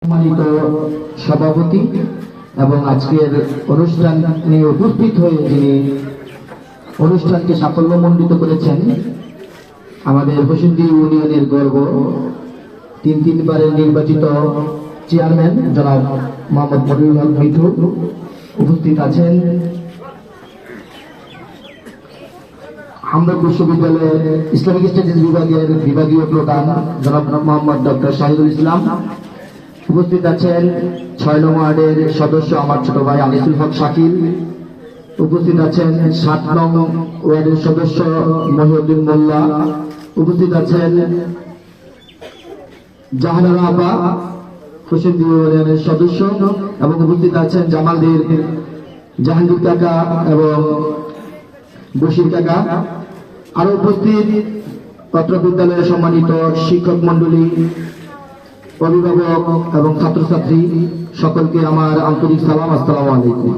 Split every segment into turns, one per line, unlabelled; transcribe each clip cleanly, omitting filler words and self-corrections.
সম্মানিত সভাপতি এবং আজকের অনুষ্ঠানে উপস্থিত হয়ে যিনি অনুষ্ঠানকে সাফল্যমণ্ডিত করেছেন, আমাদের হোসেন্দি ইউনিয়নের গর্ব তিনবারের নির্বাচিত চেয়ারম্যান জনাব মোহাম্মদ মনিরুল হক মিঠু উপস্থিত আছেন। হামদর্দ বিশ্ববিদ্যালয়ের ইসলামিক স্টাডিজ বিভাগের বিভাগীয় প্রধান জনাব মোহাম্মদ ডক্টর শাহিদুল ইসলাম উপস্থিত আছেন। ৬ নং ওয়ার্ডের সদস্য আমার ছোট ভাই আনিসুল হক শাকিল উপস্থিত আছেন। ৭ নং ওয়ার্ডের সদস্য মহিউদ্দিন মোল্লা উপস্থিত আছেন। জাহানারা আপা হোসেন্দি ইউনিয়নের সদস্য এবং উপস্থিত আছেন জামালদের জাহাঙ্গীর কাকা এবং বশির কাকা। আরো উপস্থিত পত্র বিদ্যালয়ের সম্মানিত শিক্ষক মন্ডলী, অভিভাবক এবং ছাত্রছাত্রী সকলকে আমার আন্তরিক সালাম, আসসালামু আলাইকুম।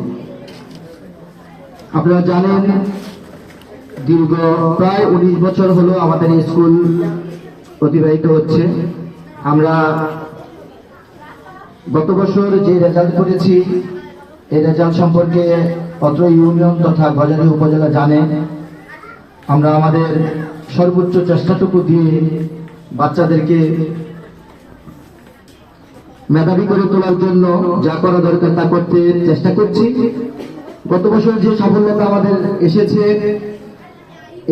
আপনারা জানেন দীর্ঘ প্রায় 19 বছর হলো আমাদের স্কুল অতিবাহিত হচ্ছে। আমরা গত বছর যে রেজাল্ট করেছি এই রেজাল্ট সম্পর্কে অত্র ইউনিয়ন তথা গজারি উপজেলা জানে। আমরা আমাদের সর্বোচ্চ চেষ্টাটুকু দিয়ে বাচ্চাদেরকে মেধাবী করে তোলার জন্য যা করা দরকার তা করতে চেষ্টা করছি। গত বছর যে সাফল্যতা আমাদের এসেছে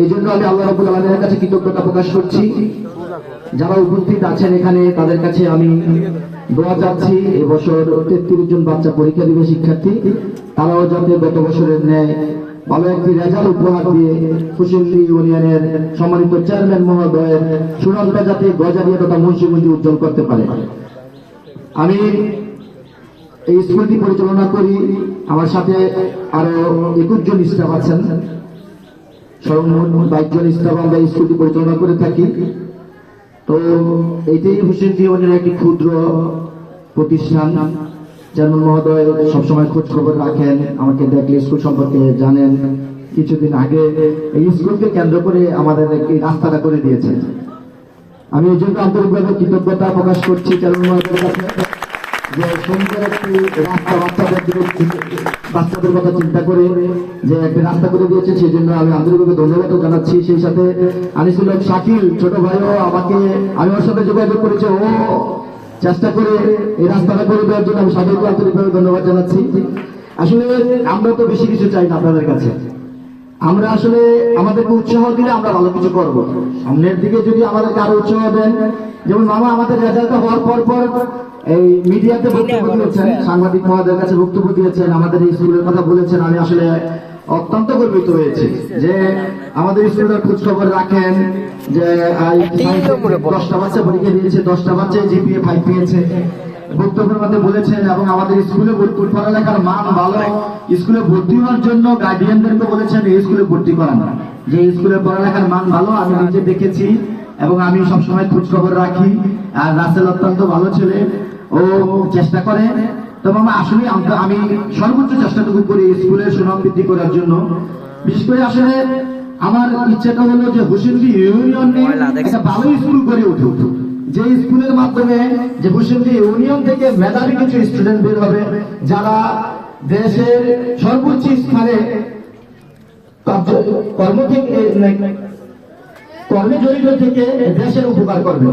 এই জন্য আমি আল্লাহ রাব্বুল আলামিনের কাছে কৃতজ্ঞতা প্রকাশ করছি। যারা উপস্থিত আছেন এখানে তাদের কাছে আমি দোয়া চাচ্ছি, এবছর 33 জন বাচ্চা পরীক্ষা দিবে শিক্ষার্থী, তারাও যাতে গত বছরের ন্যায় ভালো একটি রেজাল্ট উপহার দিয়ে হোসেন্দি ইউনিয়নের সম্মানিত চেয়ারম্যান মহোদয়ের সুনামটা যাতে গজারিয়া তথা মুন্সিগঞ্জে উজ্জ্বল করতে পারে। আমি এই স্কুলটি পরিচালনা করি, আমার সাথে আরো 21 জন স্টাফ আছেন, সর্বমোট 22 জন স্টাফ আমরা এই স্কুলটি পরিচালনা করে থাকি। তো এইটাই হোসেন্দি ইউনিয়নের একটি ক্ষুদ্র প্রতিষ্ঠান। চেয়ারম্যান মহোদয় সবসময় খোঁজ খবর রাখেন, আমাকে দেখলে স্কুল সম্পর্কে জানেন। কিছুদিন আগে এই স্কুলকে কেন্দ্র করে আমাদের একটি রাস্তাটা করে দিয়েছেন। আমি এই জন্য আন্তরিকভাবে কৃতজ্ঞতা প্রকাশ করছি চেয়ারম্যান মহোদয়ের কাছে যে সুন্দর একটি রাস্তা বাচ্চাদের কথা চিন্তা করে যে একটি রাস্তা করে দিয়েছে, সেই জন্য আমি আন্তরিকভাবে ধন্যবাদ জানাচ্ছি। সেই সাথে আনিসুল হক শাকিল ছোট ভাইও আমি ওর সাথে যোগাযোগ করেছি, ও চেষ্টা করে এই রাস্তাটা করে দেওয়ার জন্য আমি সবাইকে আন্তরিকভাবে ধন্যবাদ জানাচ্ছি। আসলে আমরা তো বেশি কিছু চাই না আপনাদের কাছে, আমরা আসলে আমাদেরকে উৎসাহ দিলে আমরা ভালো কিছু করবো। সামনের দিকে যদি আমাদেরকে আরো উৎসাহ দেন, যেমন মামা আমাদের রেজাল্ট হওয়ার পর এই মিডিয়াতে বক্তব্য দিয়েছেন, সাংবাদিক মহোদয়ের কাছে বক্তব্য দিয়েছেন, আমাদের এই স্কুলের কথা বলেছেন। আমি আসলে অত্যন্ত গর্বিত হয়েছি যে আমাদের স্কুলের খোঁজ খবর রাখেন, যে 10টা বাচ্চা পরীক্ষা দিয়েছে, 10টা বাচ্চা জিপিএ 5 পেয়েছে বক্তব্যের মধ্যে বলেছেন। এবং আমাদের স্কুলে পড়ালেখার মান ভালো, স্কুলে ভর্তি হওয়ার জন্য গার্ডিয়ানদেরকে বলেছেন এই স্কুলে ভর্তি করান, যে স্কুলে পড়ালেখার মান ভালো। আমি নিজে দেখেছি এবং আমি সবসময় খোঁজ খবর রাখি। আর রাসেল অত্যন্ত ভালো ছেলে, ও চেষ্টা করে। তো মামা আসলে আমি সর্বোচ্চ চেষ্টাটুকু করি স্কুলের সুনাম বৃদ্ধি করার জন্য। বিশেষ করে আসলে আমার ইচ্ছাটা হলো যে হোসেন্দি ইউনিয়নে একটা ভালো স্কুল করে উঠুক, যে স্কুলের মাধ্যমে যে হোসেন্দি ইউনিয়ন থেকে মেধাবী কিছু স্টুডেন্ট বের হবে, যারা দেশের সর্বোচ্চ স্থানে কর্মে জড়িত থেকে দেশের উপকার করবে।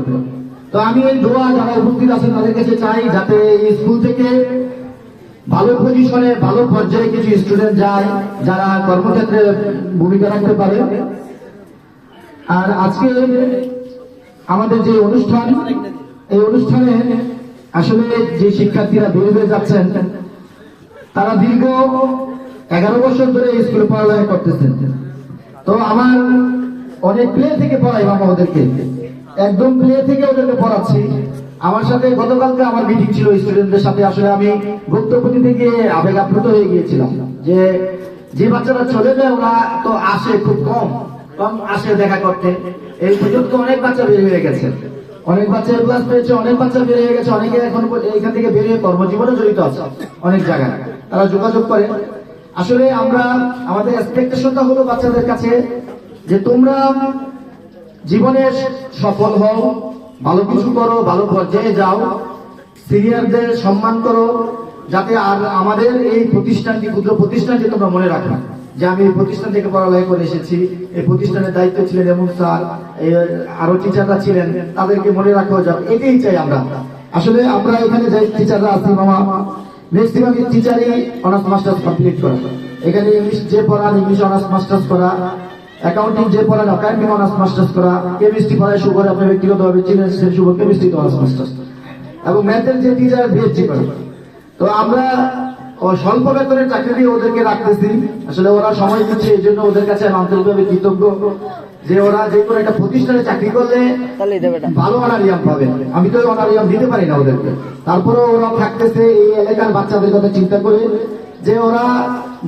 তো আমি এই দোয়া যারা উপস্থিত আছেন তাদের কাছে চাই, যাতে এই স্কুল থেকে ভালো পজিশনে ভালো পর্যায়ে কিছু স্টুডেন্ট যায়, যারা কর্মক্ষেত্রে ভূমিকা রাখতে পারে। আর আজকে আমাদের যে অনুষ্ঠান, এই অনুষ্ঠানে আসলে যে শিক্ষার্থীরা বের হয়ে যাচ্ছেন তারা দীর্ঘ 11 বছর ধরে এই স্কুলে পড়ালেখা করতেছেন। তো আমার অনেক প্লে থেকে পড়াই বাবা, ওদেরকে একদম প্লে থেকে ওদেরকে পড়াচ্ছি। আমার সাথে গতকালকে আমার মিটিং ছিল স্টুডেন্টদের সাথে, আসলে আমি বক্তব্য দিতে গিয়ে আবেগ আপ্লুত হয়ে গিয়েছিলাম যে বাচ্চারা চলে যায় ওরা তো আসে খুব কম আসে দেখা করতে। এই পর্যন্ত অনেক বাচ্চা বের হয়ে গেছে, অনেক বাচ্চা ক্লাস পেয়েছে, অনেক বাচ্চা বের হয়ে গেছে, অনেকে এখন এখান থেকে বেরিয়ে কর্মজীবনে জড়িত আছে অনেক জায়গায়, তারা যোগাযোগ করে। আসলে আমরা আমাদের এক্সপেকটেশনটা হলো বাচ্চাদের কাছে যে তোমরা জীবনে সফল হও, ভালো কিছু করো, ভালো পর্যায়ে যাও, সিনিয়রদের সম্মান করো, যাতে আর আমাদের এই প্রতিষ্ঠানটি, ক্ষুদ্র প্রতিষ্ঠানটি তোমরা মনে রাখো যে আমি এই প্রতিষ্ঠান থেকে পড়ালেখা করে এসেছি, এই প্রতিষ্ঠানের দায়িত্ব ছিলেন এমন স্যার, আরো টিচাররা ছিলেন, তাদেরকে মনে রাখা যাবে, এটাই চাই আমরা। আসলে আমরা এখানে যাই টিচাররা আছি মামা, ম্যাক্সিমাম টিচারই অনার্স মাস্টার্স কমপ্লিট করা। এখানে ইংলিশ যে পড়ান ইংলিশ অনার্স মাস্টার্স করা, অ্যাকাউন্টিং যে পড়ান অ্যাকাউন্টিং অনার্স মাস্টার্স করা, কেমিস্ট্রি পড়ায় শুভর আপনি ব্যক্তিগতভাবে চিনেন শুভ কেমিস্ট্রি অনার্স মাস্টার্স, এবং ম্যাথের যে টিচার বিএসসি করে। তো আমরা স্বল্প বেতনের চাকরি দিয়ে ওদেরকে রাখতেছি, আসলে ওরা সময় দিচ্ছে, এই জন্য ওদের কাছে আমি আন্তরিকভাবে কৃতজ্ঞ যে ওরা যে কোনো একটা প্রতিষ্ঠানে চাকরি করলে ভালো অনারিয়াম পাবে। আমি তো অনারিয়াম দিতে পারি না ওদেরকে, তারপরেও ওরা থাকতেছে এই এলাকার বাচ্চাদের কথা চিন্তা করে, যে ওরা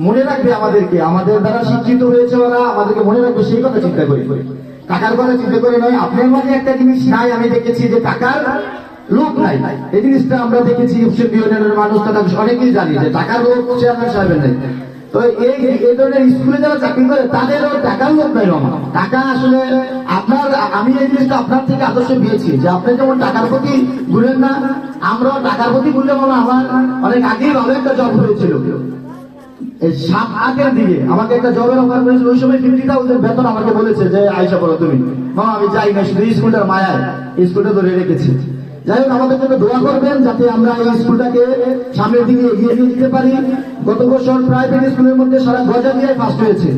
মনে রাখবে আমাদেরকে, আমাদের দ্বারা শিক্ষিত হয়েছে ওরা, আমাদেরকে মনে রাখবে সেই কথা চিন্তা করি, টাকার কথা চিন্তা করে নয়। আপনার মাঝে একটা জিনিস নাই, আমি দেখেছি যে টাকার লোক নাই, এই জিনিসটা আমরা দেখেছি ইউনিয়নের মানুষ, তারা অনেকেই জানি যে টাকার লোক চেয়ারম্যান সাহেবের নাই। তো এই ধরনের স্কুলে যারা চাকরি করে তাদেরও টাকার লোক নাই মামা। টাকা আসলে আপনার, আমি এই জিনিসটা আপনার থেকে আদর্শ পেয়েছি যে আপনি যেমন টাকার প্রতি ঘুরেন না, আমরাও টাকার প্রতি ঘুরলে মামা। আমার অনেক আগেই ভালো একটা জব হয়েছিল, এই 7-8 দিকে আমাকে একটা জবের অফার করেছিল, ওই সময় 50,000 বেতন আমাকে বলেছে যে আয়সা করো তুমি। মামা আমি চাই না, শুধু স্কুলটার মায়ায় স্কুলটা ধরে রেখেছি। যাই হোক, আমাদের জন্য দোয়া করবেন যাতে আমরা এই স্কুলটাকে সামনের দিকে এগিয়ে নিয়ে যেতে পারি। গত বছর প্রাইভেট স্কুলের মধ্যে সারা গজারিয়ায় ফার্স্ট হয়েছে।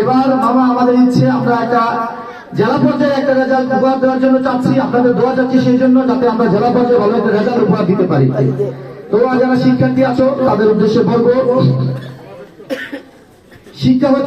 এবার মামা আমাদের ইচ্ছে আমরা একটা জেলা পর্যায়ে একটা রেজাল্ট উপহার দেওয়ার জন্য চাচ্ছি, আপনাদের দোয়া চাচ্ছি সেই জন্য, যাতে আমরা জেলা পর্যায়ে ভালো একটা রেজাল্ট উপহার দিতে পারি। তো যারা শিক্ষার্থী আছো তাদের উদ্দেশ্যে বলবো, শিক্ষা হচ্ছে